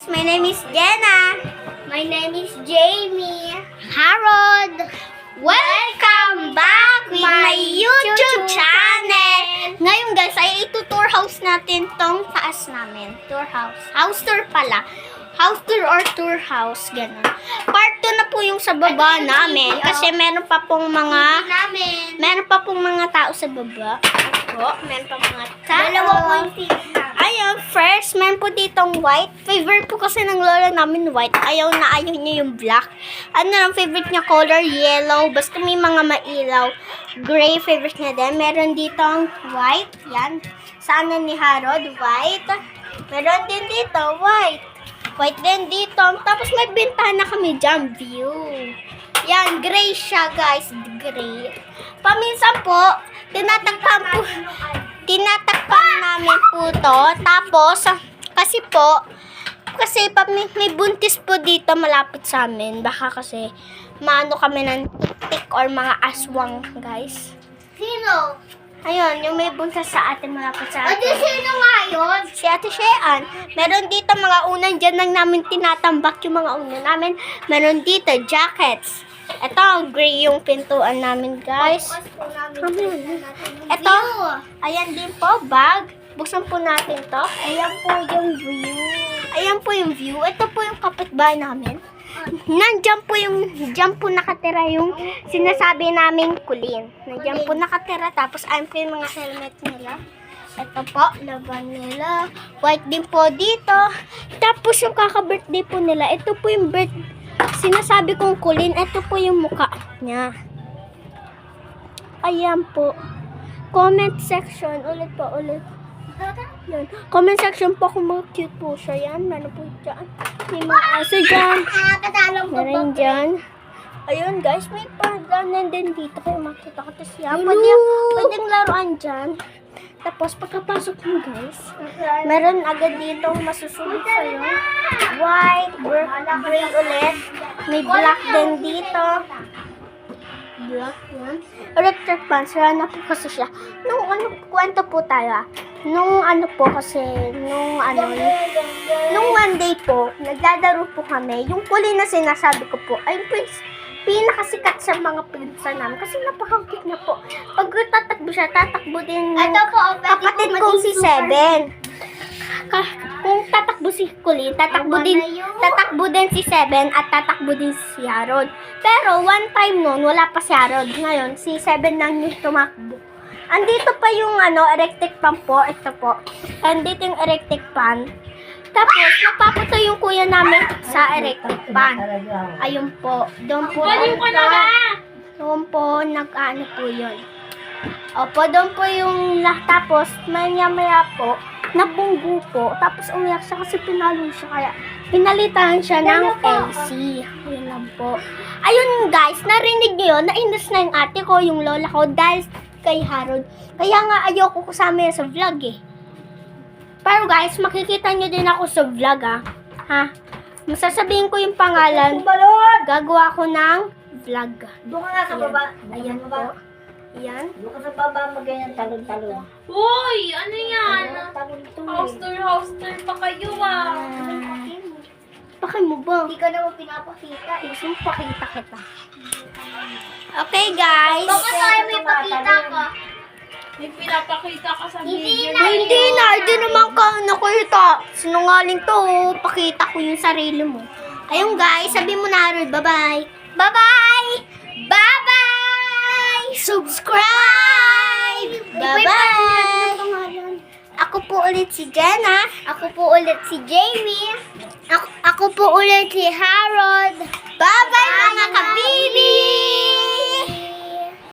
My name is Jenna. My name is Jamie. Harold. Welcome back with my YouTube channel. Ngayon guys, ay itutour house natin tong taas namin. Tour house. House tour pala. House tour or tour house. Ganun. Part 2 na po yung sa baba namin. Kasi meron pa pong mga tao sa baba. Po, meron pa mga tao. Dalawa po yung TV namin. Ayun, first, meron po ditong white. Favorite po kasi ng lola namin white. Ayaw niya yung black. Ano lang, favorite niya color, yellow. Basta may mga mailaw. Gray, favorite niya din. Meron ditong white. Yan. Sana ni Harold, white. Meron din dito, white. White din dito. Tapos may bintana kami dyan, view. Yan, gray siya, guys. Gray. Paminsan po, tinatakpan namin po to. Tapos, kasi pag may buntis po dito malapit sa amin, baka kasi maano kami ng tik or mga aswang, guys. Sino? Ayun, yung may buntis sa atin malapit sa Ate, atin. sino nga yun? Si Ate Shean. Meron dito mga unan dyan lang namin tinatambak yung mga unan namin. Meron dito, jackets. Ito, gray yung pintuan namin, guys. Ito, ayan din po, bag. Buksan po natin to. Ayan po yung view. Ayan po yung view. Ito po yung kapitbahay namin. Diyan po nakatira yung sinasabi namin kulin. Nandiyan po nakatira. Tapos ayan po yung mga helmet nila. Ito po, laban nila. White din po dito. Tapos yung kaka-birthday po nila. Ito po yung sinasabi kong kulin. Ito po yung mukha niya. Ayan po. Comment section. Ulit. Yan. Comment section po kung mga cute po siya. Yan. Meron po dyan. May mga aso dyan. Katalong ko Meron ba? dyan. Ayun guys, may pagdanan din dito. Kaya makita ko. Tapos yan. Lulu! Pwedeng laruan dyan. Tapos pagkapasok mo guys, meron agad dito masusunod sa'yo. White, gray ulit. May black din dito. Black yan. Electric fan. Sira na po kasi siya. Kwento po tayo. Nung one day po, naglalaro po kami. Yung kulay na sinasabi ko po, ay pinakasikat sa mga pinsan namin. Kasi napaka-cute na po. Pag tatakbo siya, tatakbo din Ito po, kapatid kong si Seven. Kung tatakbo si Kulin, tatakbo din si Seven at tatakbo din si Harold. Pero one time noon, wala pa si Harold. Ngayon, si Seven lang yung tumakbo. Andito pa yung electric fan po. Ito po. Andito yung electric fan. Tapos, nagpaputo yung kuya namin sa electric fan. Ayun po. Doon po. Doon po, nag-ano po yun. Opo, doon po yung tapos, maya po, nabunggo po. Tapos, umiyak siya kasi pinalo siya. Kaya, pinalitan siya ng LC. Ayun lang po. Ayun guys, narinig niyo yun. Nainis na yung ate ko, yung lola ko, dahil kay Harold. Kaya nga, ayoko kasama yan sa vlog eh. Pero guys, makikita nyo din ako sa vlog ha. Masasabihin ko yung pangalan. Gagawa ko ng vlog. Doon ka nga sa baba. Ayan po. Ayan. Doon ka sa baba, mag-ganyan talon-talon. Uy! Ano yan? Talon-talon. House tour pa kayo Pakay mo ba? Hindi ka naman pinapakita eh. Gusto mo pakita kita. Okay guys. Baka tayo may pakita ka. May pinapakita ka sa Hindi video. na. Hindi naman ka nakita. Sinungaling to. Pakita ko yung sarili mo. Ayun guys, sabi mo na Harold, bye-bye. Bye-bye! Bye-bye! Subscribe! Bye-bye! Ako po ulit si Jenna. Ako po ulit si Jamie. Ako po ulit si Harold. Bye-bye mga kabibi!